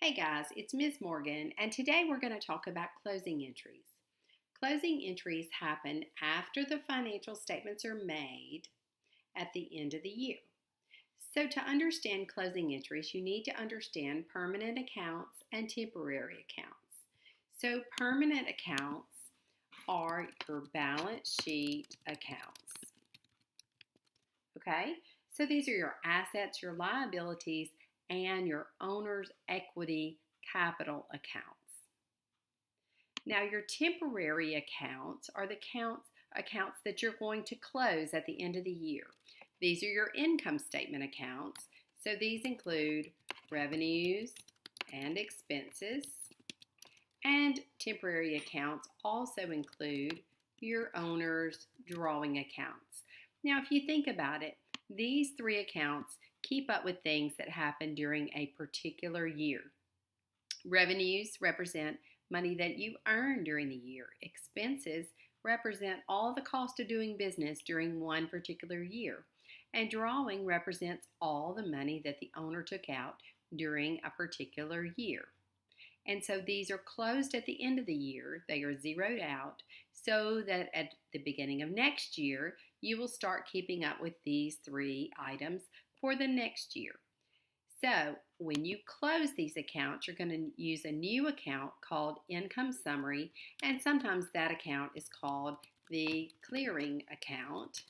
Hey guys, it's Ms. Morgan, and today we're going to talk about closing entries. Closing entries happen after the financial statements are made at the end of the year. So, to understand closing entries, you need to understand permanent accounts and temporary accounts. So, permanent accounts are your balance sheet accounts. Okay? So, these are your assets, your liabilities, and your owner's equity capital accounts. Now, your temporary accounts are the accounts that you're going to close at the end of the year. These are your income statement accounts. So these include revenues and expenses. And temporary accounts also include your owner's drawing accounts. Now, if you think about it, these three accounts keep up with things that happen during a particular year. Revenues represent money that you earn during the year. Expenses represent all the cost of doing business during one particular year. And drawing represents all the money that the owner took out during a particular year. And so these are closed at the end of the year. They are zeroed out so that at the beginning of next year, you will start keeping up with these three items for the next year. So when you close these accounts, you're going to use a new account called Income Summary, and sometimes that account is called the clearing account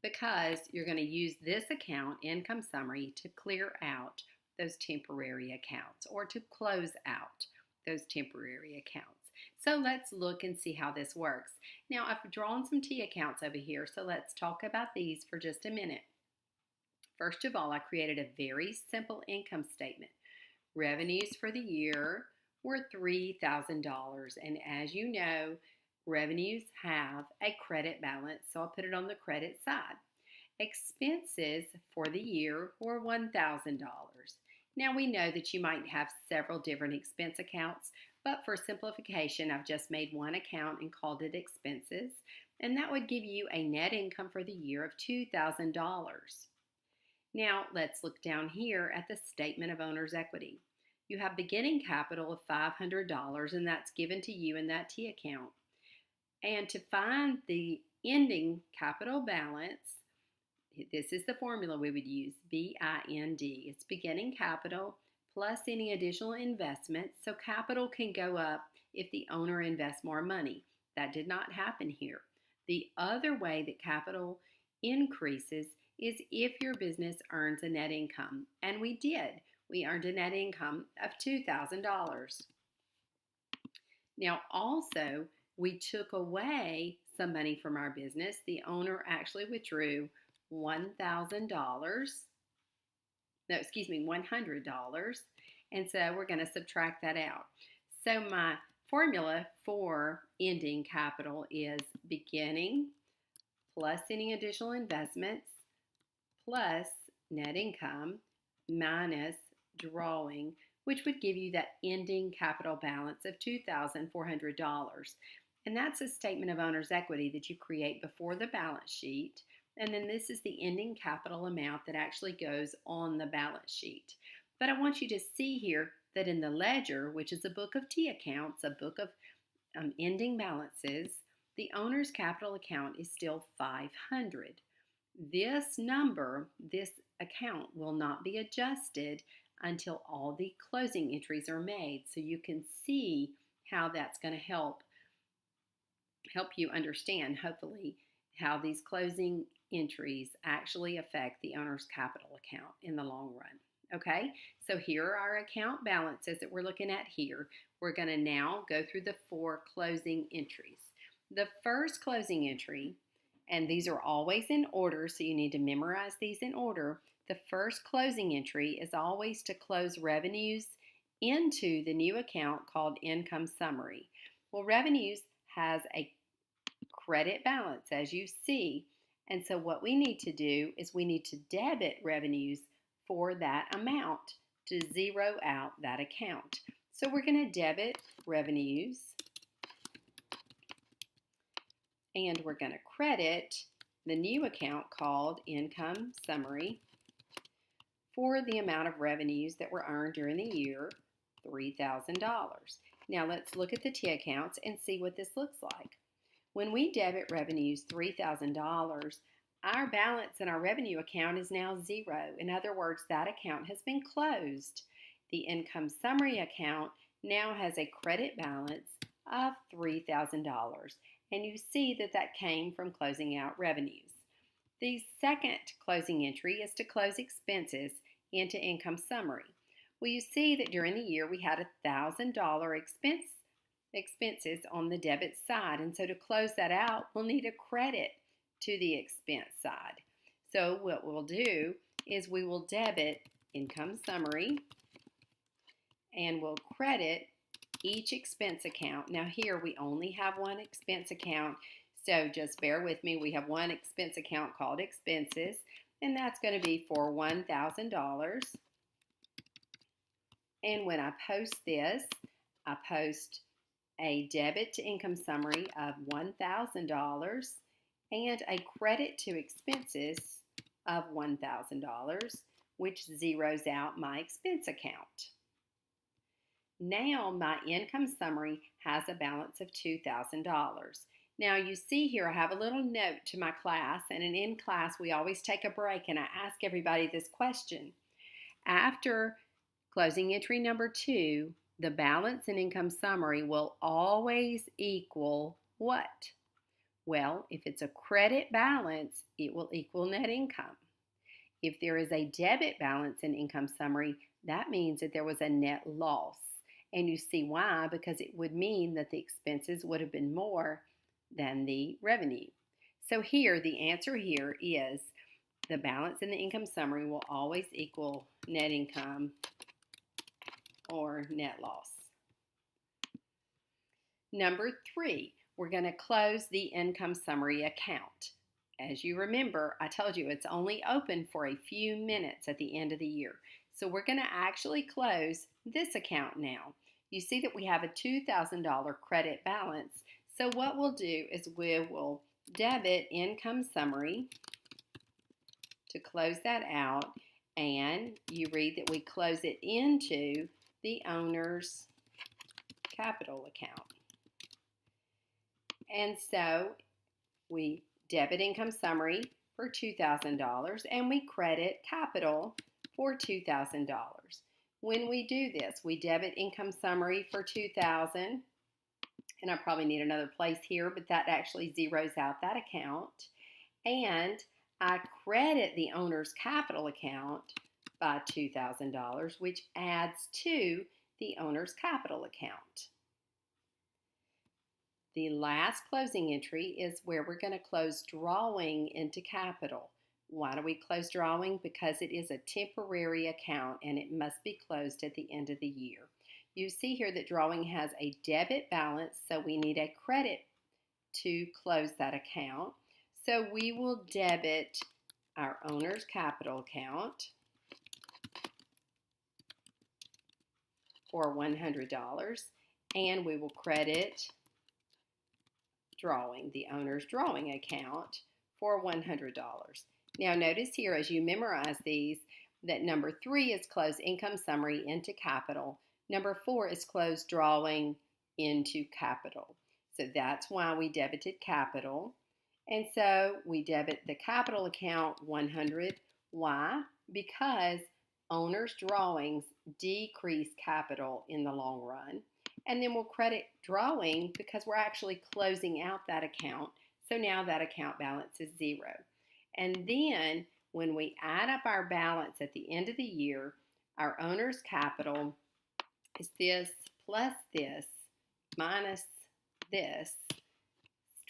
because you're going to use this account, Income Summary, to clear out those temporary accounts or to close out those temporary accounts. So let's look and see how this works. Now I've drawn some T accounts over here, so let's talk about these for just a minute. First of all, I created a very simple income statement. Revenues for the year were $3,000, and as you know, revenues have a credit balance, so I'll put it on the credit side. Expenses for the year were $1,000. Now we know that you might have several different expense accounts, but for simplification, I've just made one account and called it expenses, and that would give you a net income for the year of $2,000. Now let's look down here at the statement of owner's equity. You have beginning capital of $500, and that's given to you in that T account. And to find the ending capital balance, this is the formula we would use, BIND. It's beginning capital plus any additional investments. So capital can go up if the owner invests more money. That did not happen here. The other way that capital increases is if your business earns a net income. And we did. We earned a net income of $2,000. Now also, we took away some money from our business. The owner actually withdrew $100. And so we're going to subtract that out. So my formula for ending capital is beginning plus any additional investments plus net income minus drawing, which would give you that ending capital balance of $2,400. And that's a statement of owner's equity that you create before the balance sheet. And then this is the ending capital amount that actually goes on the balance sheet. But I want you to see here that in the ledger, which is a book of T accounts, a book of ending balances, the owner's capital account is still $500. This number, this account, will not be adjusted until all the closing entries are made. So you can see how that's going to help you understand, hopefully, how these closing entries actually affect the owner's capital account in the long run. Okay, so here are our account balances that we're looking at here. We're going to now go through the 4 closing entries. The first closing entry, and these are always in order, so you need to memorize these in order. The first closing entry is always to close revenues into the new account called Income Summary. Well, revenues has a credit balance, as you see, and so what we need to do is we need to debit revenues for that amount to zero out that account. So we're going to debit revenues, and we're going to credit the new account called Income Summary for the amount of revenues that were earned during the year, $3,000. Now let's look at the T accounts and see what this looks like. When we debit revenues $3,000, our balance in our revenue account is now zero. In other words, that account has been closed. The income summary account now has a credit balance of $3,000, and you see that that came from closing out revenues. The second closing entry is to close expenses into income summary. Well, you see that during the year we had $1,000 expenses on the debit side, and so to close that out, we'll need a credit to the expense side. So what we'll do is we will debit income summary and we'll credit each expense account. Now here we only have one expense account, so just bear with me. We have one expense account called expenses, and that's going to be for $1,000. And when I post this, I post a debit to income summary of $1,000 and a credit to expenses of $1,000, which zeroes out my expense account. Now my income summary has a balance of $2,000. Now you see here I have a little note to my class, and in class we always take a break and I ask everybody this question. After closing entry number 2, the balance in income summary will always equal what? Well, if it's a credit balance, it will equal net income. If there is a debit balance in income summary, that means that there was a net loss. And you see why? Because it would mean that the expenses would have been more than the revenue. So here, the answer here is the balance in the income summary will always equal net income or net loss. Number 3, we're going to close the income summary account. As you remember, I told you it's only open for a few minutes at the end of the year. So we're going to actually close this account now. You see that we have a $2,000 credit balance. So what we'll do is we will debit income summary to close that out, and you read that we close it into the owner's capital account. And so we debit income summary for $2,000 and we credit capital for $2,000. When we do this, we debit income summary for $2,000, and I probably need another place here, but that actually zeroes out that account. And I credit the owner's capital account by $2,000, which adds to the owner's capital account. The last closing entry is where we're going to close drawing into capital. Why do we close drawing? Because it is a temporary account and it must be closed at the end of the year. You see here that drawing has a debit balance, so we need a credit to close that account. So we will debit our owner's capital account for $100, and we will credit drawing, the owner's drawing account, for $100. Now notice here as you memorize these that number 3 is close income summary into capital. Number 4 is close drawing into capital. So that's why we debited capital. And so we debit the capital account $100. Why? Because owner's drawings decrease capital in the long run. And then we'll credit drawing because we're actually closing out that account. So now that account balance is 0. And then when we add up our balance at the end of the year, our owner's capital is this plus this minus this,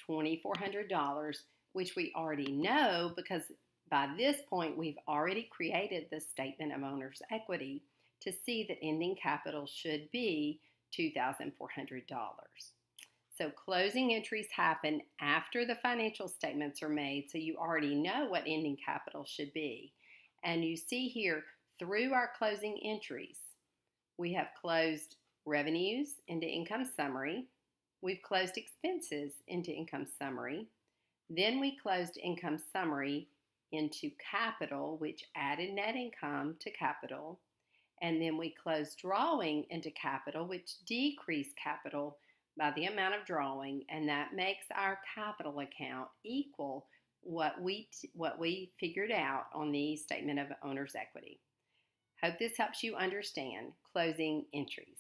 $2,400, which we already know because by this point we've already created the statement of owner's equity to see that ending capital should be $2,400. So closing entries happen after the financial statements are made, so you already know what ending capital should be. And you see here, through our closing entries, we have closed revenues into income summary, we've closed expenses into income summary, then we closed income summary into capital, which added net income to capital, And then we close drawing into capital, which decreased capital by the amount of drawing, and that makes our capital account equal what we figured out on the statement of owner's equity. Hope this helps you understand closing entries.